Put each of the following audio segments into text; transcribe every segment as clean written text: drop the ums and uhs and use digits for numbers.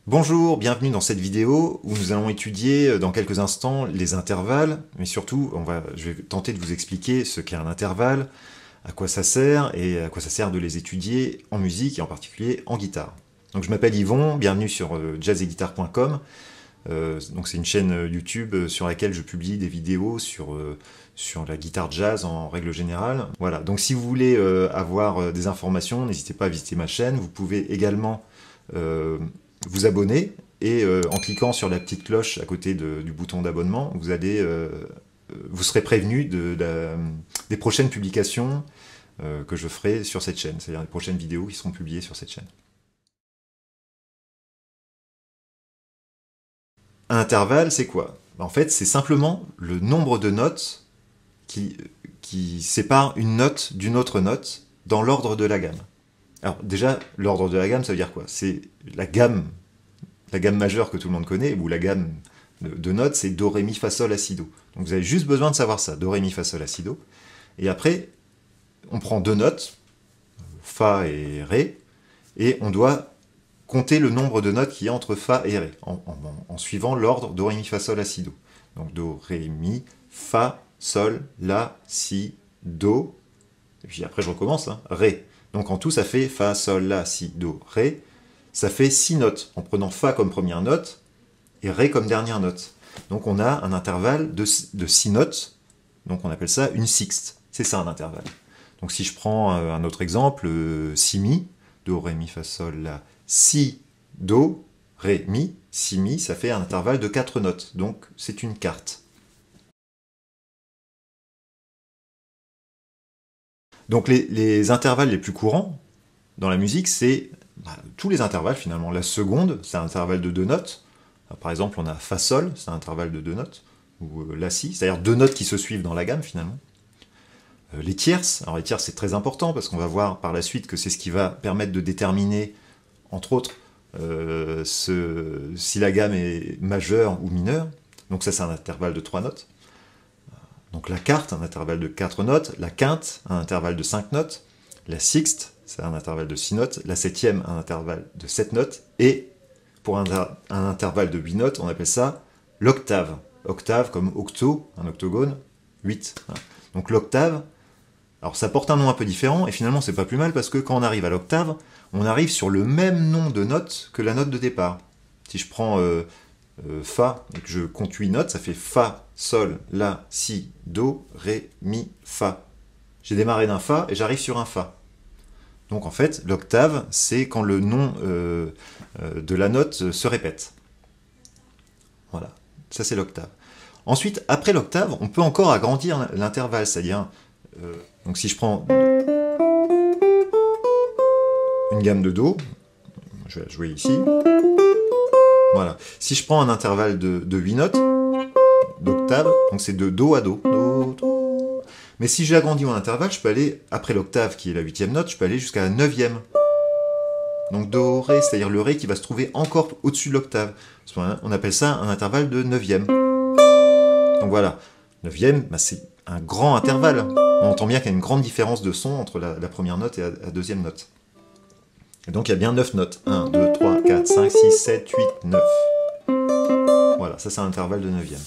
Bonjour, bienvenue dans cette vidéo où nous allons étudier dans quelques instants les intervalles, mais surtout je vais tenter de vous expliquer ce qu'est un intervalle, à quoi ça sert et à quoi ça sert de les étudier en musique et en particulier en guitare. Donc je m'appelle Yvon, bienvenue sur jazzetguitare.com. Donc c'est une chaîne YouTube sur laquelle je publie des vidéos sur la guitare jazz en règle générale. Voilà, donc si vous voulez avoir des informations, n'hésitez pas à visiter ma chaîne. Vous pouvez également vous abonner et en cliquant sur la petite cloche à côté du bouton d'abonnement, vous serez prévenu des prochaines publications que je ferai sur cette chaîne, c'est-à-dire les prochaines vidéos qui seront publiées sur cette chaîne. Un intervalle, c'est quoi? En fait, c'est simplement le nombre de notes qui sépare une note d'une autre note dans l'ordre de la gamme. Alors déjà, l'ordre de la gamme, ça veut dire quoi? C'est la gamme majeure que tout le monde connaît, ou la gamme de notes, c'est Do, Ré, Mi, Fa, Sol, La, Si, Do. Donc vous avez juste besoin de savoir ça, Do, Ré, Mi, Fa, Sol, La, Si, Do. Et après, on prend deux notes, Fa et Ré, et on doit compter le nombre de notes qu'il y a entre Fa et Ré, en suivant l'ordre Do, Ré, Mi, Fa, Sol, La, Si, Do. Donc Do, Ré, Mi, Fa, Sol, La, Si, Do, et puis après je recommence, hein, Ré. Donc en tout, ça fait Fa, Sol, La, Si, Do, Ré. Ça fait 6 notes, en prenant Fa comme première note et Ré comme dernière note. Donc on a un intervalle de 6 notes, donc on appelle ça une sixte. C'est ça un intervalle. Donc si je prends un autre exemple, Si, Mi, Do, Ré, Mi, Fa, Sol, La, Si, Do, Ré, Mi, Si, Mi, ça fait un intervalle de 4 notes. Donc c'est une quarte. Donc les intervalles les plus courants dans la musique, c'est tous les intervalles finalement. La seconde, c'est un intervalle de 2 notes. Par exemple, on a Fa, Sol, c'est un intervalle de 2 notes. Ou La, Si, c'est-à-dire 2 notes qui se suivent dans la gamme finalement. Les tierces, alors les tierces c'est très important parce qu'on va voir par la suite que c'est ce qui va permettre de déterminer, entre autres, si la gamme est majeure ou mineure. Donc ça c'est un intervalle de 3 notes. Donc la quarte, un intervalle de 4 notes. La quinte, un intervalle de 5 notes. La sixte, c'est un intervalle de 6 notes. La septième, un intervalle de 7 notes. Et pour un intervalle de 8 notes, on appelle ça l'octave. Octave comme octo, un octogone, 8. Voilà. Donc l'octave, alors ça porte un nom un peu différent, et finalement c'est pas plus mal parce que quand on arrive à l'octave, on arrive sur le même nom de notes que la note de départ. Si je prends Fa et que je compte 8 notes, ça fait Fa, Sol, La, Si, Do, Ré, Mi, Fa. J'ai démarré d'un Fa et j'arrive sur un Fa. Donc en fait, l'octave, c'est quand le nom de la note se répète. Voilà, ça c'est l'octave. Ensuite, après l'octave, on peut encore agrandir l'intervalle, c'est-à-dire, donc si je prends une gamme de Do, je vais la jouer ici, voilà. Si je prends un intervalle de 8 notes, d'octave, donc c'est de Do à Do, Do, Do. Mais si j'agrandis mon intervalle, je peux aller, après l'octave qui est la 8e note, je peux aller jusqu'à la 9e. Donc Do, Ré, c'est-à-dire le Ré qui va se trouver encore au-dessus de l'octave. On appelle ça un intervalle de 9e. Donc voilà, 9e, c'est un grand intervalle. On entend bien qu'il y a une grande différence de son entre la première note et la deuxième note. Et donc il y a bien 9 notes. 1, 2, 3, 4, 5, 6, 7, 8, 9. Voilà, ça c'est un intervalle de 9e.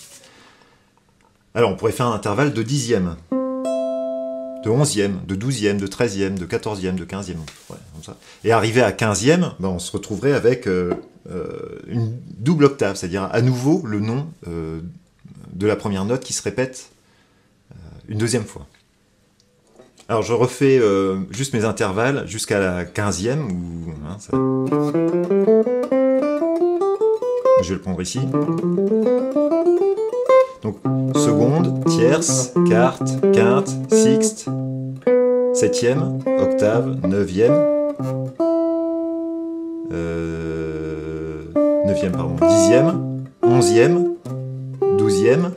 Alors on pourrait faire un intervalle de 10e, de 11e, de 12e, de 13e, de 14e, de 15e. Ouais, comme ça. Et arrivé à 15e, on se retrouverait avec une double octave, c'est-à-dire à nouveau le nom de la première note qui se répète une deuxième fois. Alors je refais juste mes intervalles jusqu'à la 15e, où, je vais le prendre ici. Donc seconde, tierce, quarte, quinte, sixte, septième, octave, neuvième, dixième, onzième, douzième,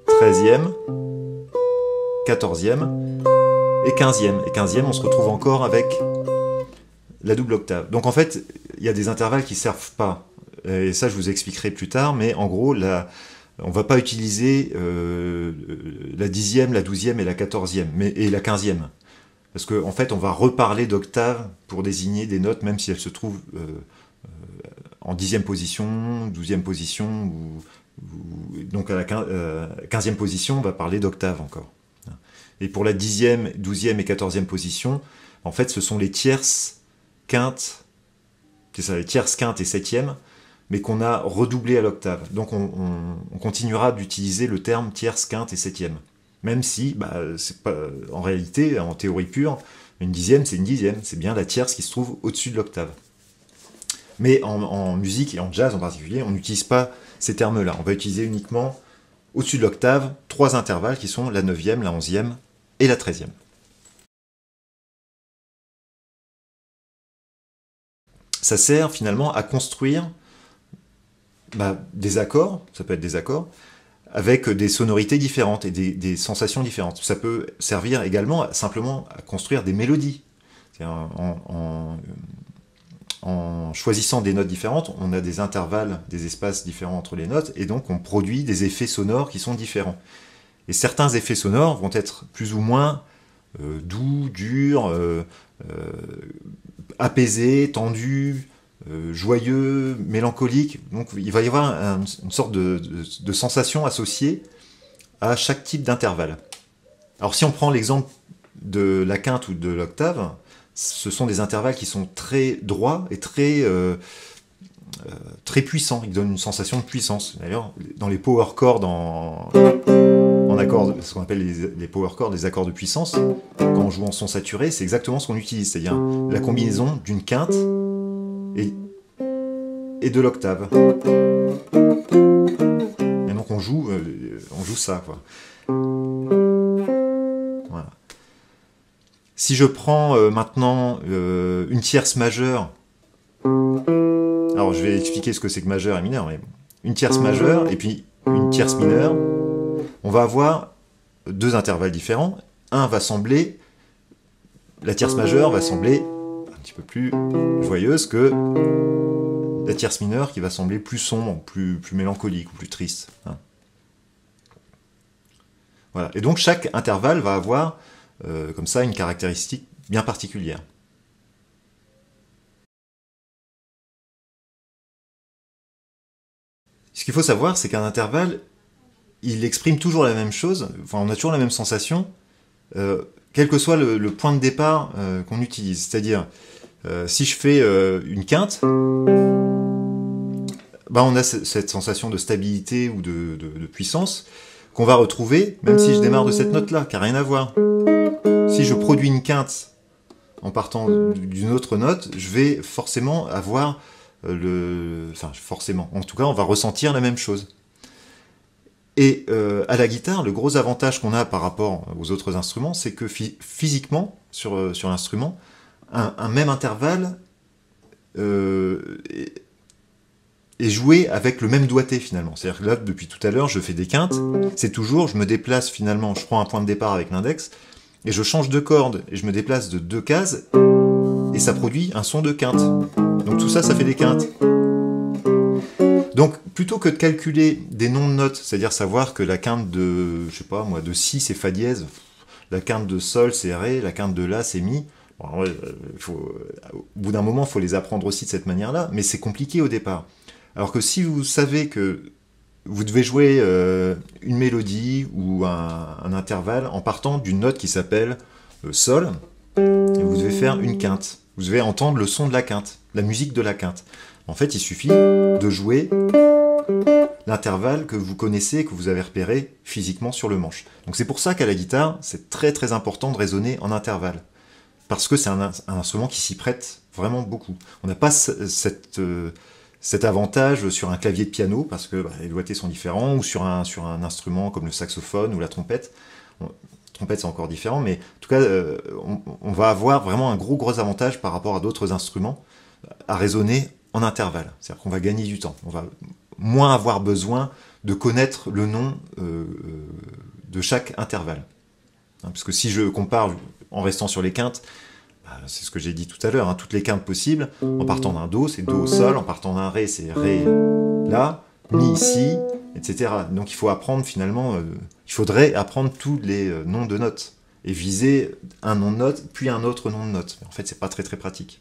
treizième, quatorzième et quinzième. Et quinzième, on se retrouve encore avec la double octave. Donc en fait, il y a des intervalles qui ne servent pas. Et ça, je vous expliquerai plus tard, mais en gros, on ne va pas utiliser la 10e, la 12e et la 14e, et la 15e. Parce qu'en fait, on va reparler d'octaves pour désigner des notes, même si elles se trouvent en 10e position, 12e position, donc à la 15e position, on va parler d'octave encore. Et pour la 10e, 12e et 14e position, en fait, ce sont les tierces, quintes, c'est ça, les tierces, quintes et 7e, mais qu'on a redoublé à l'octave. Donc on continuera d'utiliser le terme tierce, quinte et 7e. Même si, c'est pas, en réalité, en théorie pure, une 10e, c'est une 10e. C'est bien la tierce qui se trouve au-dessus de l'octave. Mais en musique et en jazz en particulier, on n'utilise pas ces termes-là. On va utiliser uniquement, au-dessus de l'octave, 3 intervalles qui sont la 9e, la 11e et la 13e. Ça sert finalement à construire des accords, ça peut être des accords, avec des sonorités différentes et des sensations différentes. Ça peut servir également simplement à construire des mélodies. En choisissant des notes différentes, on a des intervalles, des espaces différents entre les notes, et donc on produit des effets sonores qui sont différents. Et certains effets sonores vont être plus ou moins doux, durs, apaisés, tendus, joyeux, mélancoliques. Donc il va y avoir une sorte de sensation associée à chaque type d'intervalle. Alors si on prend l'exemple de la quinte ou de l'octave, ce sont des intervalles qui sont très droits et très puissants. Ils donnent une sensation de puissance. D'ailleurs, dans les power chords en accords, ce qu'on appelle les power chords, les accords de puissance, quand on joue en son saturé, c'est exactement ce qu'on utilise, c'est-à-dire la combinaison d'une quinte et de l'octave. Et donc on joue ça, quoi. Voilà. Si je prends maintenant une tierce majeure, alors je vais expliquer ce que c'est que majeur et mineur, mais une tierce majeure et puis une tierce mineure, on va avoir 2 intervalles différents. La tierce majeure va sembler un petit peu plus joyeuse que la tierce mineure qui va sembler plus sombre, plus mélancolique ou plus triste. Voilà. Et donc chaque intervalle va avoir comme ça une caractéristique bien particulière. Ce qu'il faut savoir, c'est qu'un intervalle, il exprime toujours la même chose, enfin on a toujours la même sensation, quel que soit le point de départ qu'on utilise. C'est-à-dire, si je fais une quinte, on a cette sensation de stabilité ou de puissance qu'on va retrouver même si je démarre de cette note-là, qui n'a rien à voir. Si je produis une quinte en partant d'une autre note, je vais forcément avoir forcément, en tout cas, on va ressentir la même chose. Et à la guitare, le gros avantage qu'on a par rapport aux autres instruments, c'est que physiquement, sur l'instrument, un même intervalle est joué avec le même doigté finalement. C'est-à-dire que là, depuis tout à l'heure, je fais des quintes, c'est toujours, je me déplace finalement, je prends un point de départ avec l'index, et je change de corde, et je me déplace de 2 cases, et ça produit un son de quinte. Donc tout ça, ça fait des quintes. Donc, plutôt que de calculer des noms de notes, c'est-à-dire savoir que la quinte de, je sais pas moi, de si c'est fa dièse, la quinte de sol c'est ré, la quinte de la c'est mi, bon, ouais, au bout d'un moment, il faut les apprendre aussi de cette manière-là, mais c'est compliqué au départ. Alors que si vous savez que vous devez jouer une mélodie ou un intervalle en partant d'une note qui s'appelle sol, et vous devez faire une quinte. Vous devez entendre le son de la quinte, la musique de la quinte. En fait, il suffit de jouer l'intervalle que vous connaissez, que vous avez repéré physiquement sur le manche. Donc c'est pour ça qu'à la guitare, c'est très très important de raisonner en intervalle. Parce que c'est un instrument qui s'y prête vraiment beaucoup. On n'a pas cet avantage sur un clavier de piano, parce que les doigtés sont différents, ou sur un instrument comme le saxophone ou la trompette. La trompette c'est encore différent, mais en tout cas, on va avoir vraiment un gros avantage par rapport à d'autres instruments à raisonner en intervalle. C'est-à-dire qu'on va gagner du temps. On va moins avoir besoin de connaître le nom de chaque intervalle. Parce que si je compare, en restant sur les quintes, c'est ce que j'ai dit tout à l'heure, toutes les quintes possibles, en partant d'un do, c'est do, sol, en partant d'un ré, c'est ré, la, mi, si, etc. Donc il faut apprendre finalement, il faudrait apprendre tous les noms de notes, et viser un nom de note, puis un autre nom de note. En fait, c'est pas très pratique.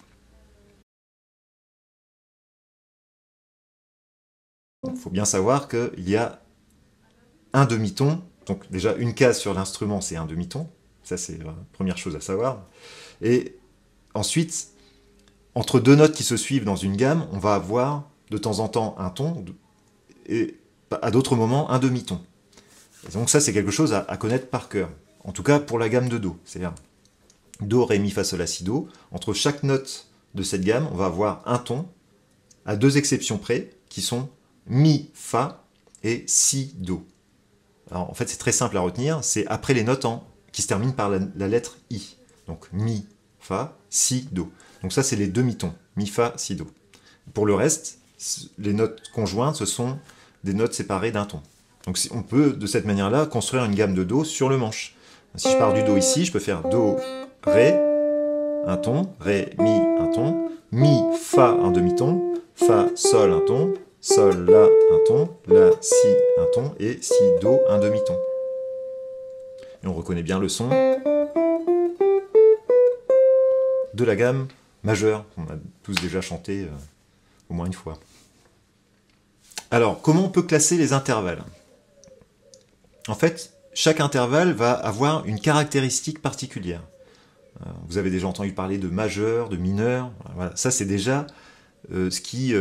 Il faut bien savoir qu'il y a un demi-ton, donc déjà une case sur l'instrument c'est un demi-ton, ça c'est la première chose à savoir, et ensuite, entre deux notes qui se suivent dans une gamme, on va avoir de temps en temps un ton, et à d'autres moments un demi-ton. Et donc ça c'est quelque chose à connaître par cœur, en tout cas pour la gamme de Do, c'est-à-dire Do, Ré, Mi, Fa, Sol, La, Si, Do, entre chaque note de cette gamme, on va avoir un ton, à deux exceptions près, qui sont Mi, Fa et Si, Do. Alors, en fait, c'est très simple à retenir, c'est après les notes qui se terminent par la lettre I. Donc Mi, Fa, Si, Do. Donc ça, c'est les demi-tons, Mi, Fa, Si, Do. Pour le reste, les notes conjointes, ce sont des notes séparées d'un ton. Donc on peut, de cette manière-là, construire une gamme de Do sur le manche. Si je pars du Do ici, je peux faire Do, Ré, un ton, Ré, Mi, un ton, Mi, Fa, un demi-ton, Fa, Sol, un ton, Sol, La, un ton, La, Si, un ton, et Si, Do, un demi-ton. Et on reconnaît bien le son de la gamme majeure, qu'on a tous déjà chanté au moins une fois. Alors, comment on peut classer les intervalles? En fait, chaque intervalle va avoir une caractéristique particulière. Vous avez déjà entendu parler de majeur, de mineur. Voilà. Ça, c'est déjà ce qui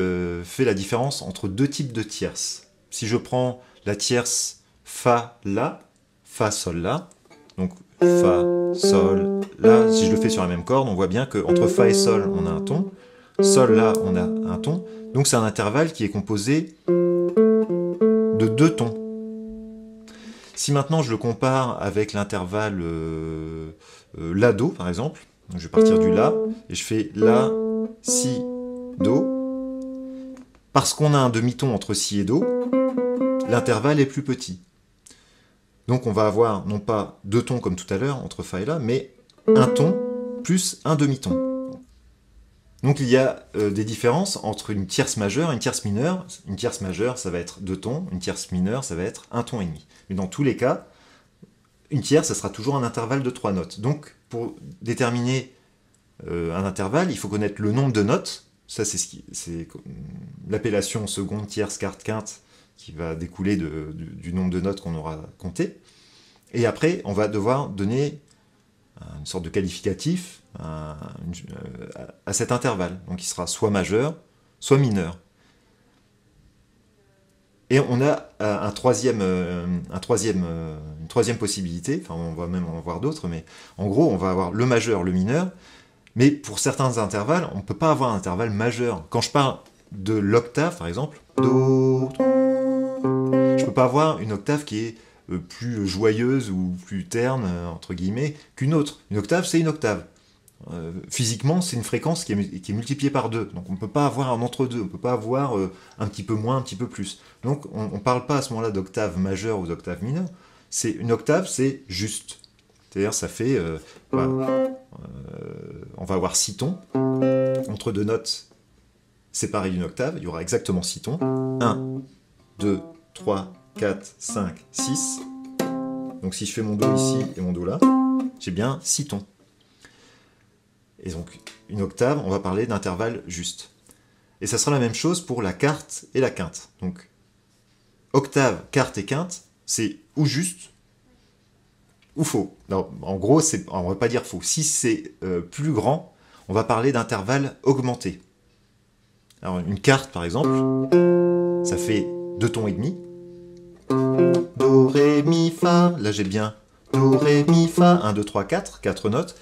fait la différence entre deux types de tierces. Si je prends la tierce Fa, La, Fa, Sol, La, donc Fa, Sol, La, si je le fais sur la même corde, on voit bien qu'entre Fa et Sol, on a un ton, Sol, La, on a un ton, donc c'est un intervalle qui est composé de deux tons. Si maintenant je le compare avec l'intervalle La-Do, par exemple, donc je vais partir du La, et je fais La, Si, Do, parce qu'on a un demi-ton entre Si et Do, l'intervalle est plus petit. Donc on va avoir non pas deux tons comme tout à l'heure, entre Fa et La, mais un ton plus un demi-ton. Donc il y a des différences entre une tierce majeure et une tierce mineure. Une tierce majeure, ça va être deux tons, une tierce mineure, ça va être un ton et demi. Mais dans tous les cas, une tierce, ça sera toujours un intervalle de trois notes. Donc pour déterminer un intervalle, il faut connaître le nombre de notes. Ça, c'est l'appellation seconde, tierce, quarte, quinte, qui va découler du nombre de notes qu'on aura compté. Et après, on va devoir donner une sorte de qualificatif à cet intervalle. Donc il sera soit majeur, soit mineur. Et on a une troisième possibilité, enfin on va même en voir d'autres, mais en gros on va avoir le majeur, le mineur, mais pour certains intervalles, on ne peut pas avoir un intervalle majeur. Quand je parle de l'octave, par exemple, Do, je ne peux pas avoir une octave qui est plus joyeuse ou plus terne, entre guillemets, qu'une autre. Une octave, c'est une octave. Physiquement, c'est une fréquence qui est multipliée par 2. Donc on ne peut pas avoir un entre-deux, on ne peut pas avoir un petit peu moins, un petit peu plus. Donc on ne parle pas à ce moment-là d'octave majeure ou d'octave mineure. Une octave, c'est juste. C'est-à-dire ça fait... on va avoir 6 tons. Entre deux notes séparées d'une octave, il y aura exactement 6 tons. 1, 2, 3, 4, 5, 6. Donc si je fais mon Do ici et mon Do là, j'ai bien 6 tons. Et donc, une octave, on va parler d'intervalle juste. Et ça sera la même chose pour la quarte et la quinte. Donc, octave, quarte et quinte, c'est ou juste ou faux. Non, en gros, on ne va pas dire faux. Si c'est plus grand, on va parler d'intervalle augmenté. Alors, une quarte, par exemple, ça fait 2 tons et demi. Do, Ré, Mi, Fa. Là, j'ai bien Do, Ré, Mi, Fa. 1, 2, 3, 4. 4 notes.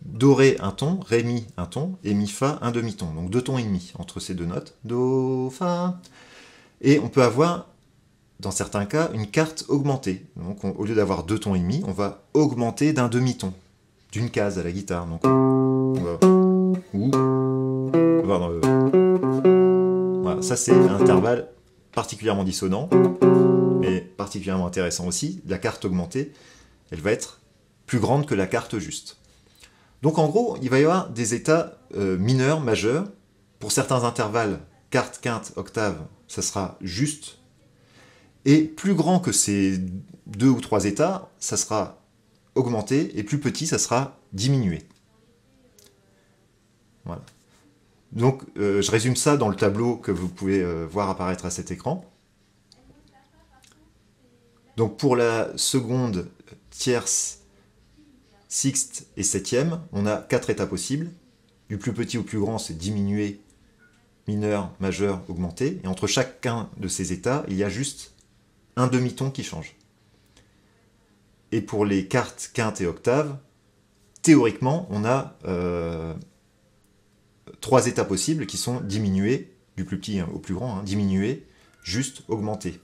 Do, Ré, un ton, Ré, Mi, un ton, et Mi, Fa, un demi-ton. Donc 2 tons et demi entre ces deux notes. Do, Fa. Et on peut avoir, dans certains cas, une quarte augmentée. Donc au lieu d'avoir 2 tons et demi, on va augmenter d'un demi-ton, d'une case à la guitare. Donc on va voilà, ça c'est un intervalle particulièrement dissonant, mais particulièrement intéressant aussi. La quarte augmentée, elle va être plus grande que la quarte juste. Donc en gros, il va y avoir des états mineurs, majeurs. Pour certains intervalles, quarte, quinte, octave, ça sera juste. Et plus grand que ces 2 ou 3 états, ça sera augmenté, et plus petit, ça sera diminué. Voilà. Donc je résume ça dans le tableau que vous pouvez voir apparaître à cet écran. Donc pour la seconde, tierce, sixte et septième, on a 4 états possibles. Du plus petit au plus grand, c'est diminué, mineur, majeur, augmenté. Et entre chacun de ces états, il y a juste un demi-ton qui change. Et pour les quartes, quintes et octaves, théoriquement, on a 3 états possibles qui sont diminués, du plus petit au plus grand, diminué, juste, augmenté.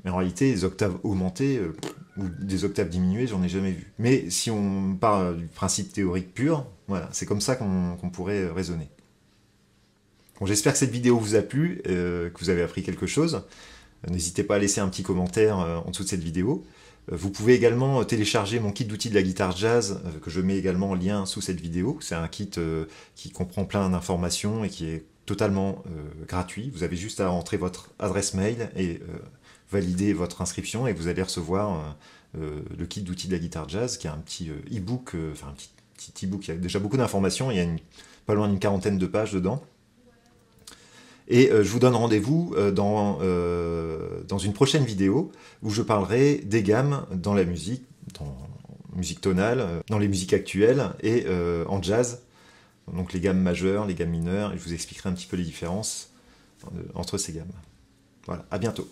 Mais en réalité, les octaves augmentées ou des octaves diminuées, j'en ai jamais vu. Mais si on parle du principe théorique pur, voilà, c'est comme ça qu'on pourrait raisonner. Bon, j'espère que cette vidéo vous a plu, que vous avez appris quelque chose. N'hésitez pas à laisser un petit commentaire en dessous de cette vidéo. Vous pouvez également télécharger mon kit d'outils de la guitare jazz, que je mets également en lien sous cette vidéo. C'est un kit qui comprend plein d'informations et qui est totalement gratuit. Vous avez juste à entrer votre adresse mail et valider votre inscription et vous allez recevoir le kit d'outils de la guitare jazz, qui est un petit e-book, enfin un petit e-book, il y a déjà beaucoup d'informations, il y a pas loin d'une 40aine de pages dedans. Et je vous donne rendez-vous dans une prochaine vidéo où je parlerai des gammes dans la musique, dans musique tonale, dans les musiques actuelles et en jazz, donc les gammes majeures, les gammes mineures, et je vous expliquerai un petit peu les différences entre ces gammes. Voilà, à bientôt.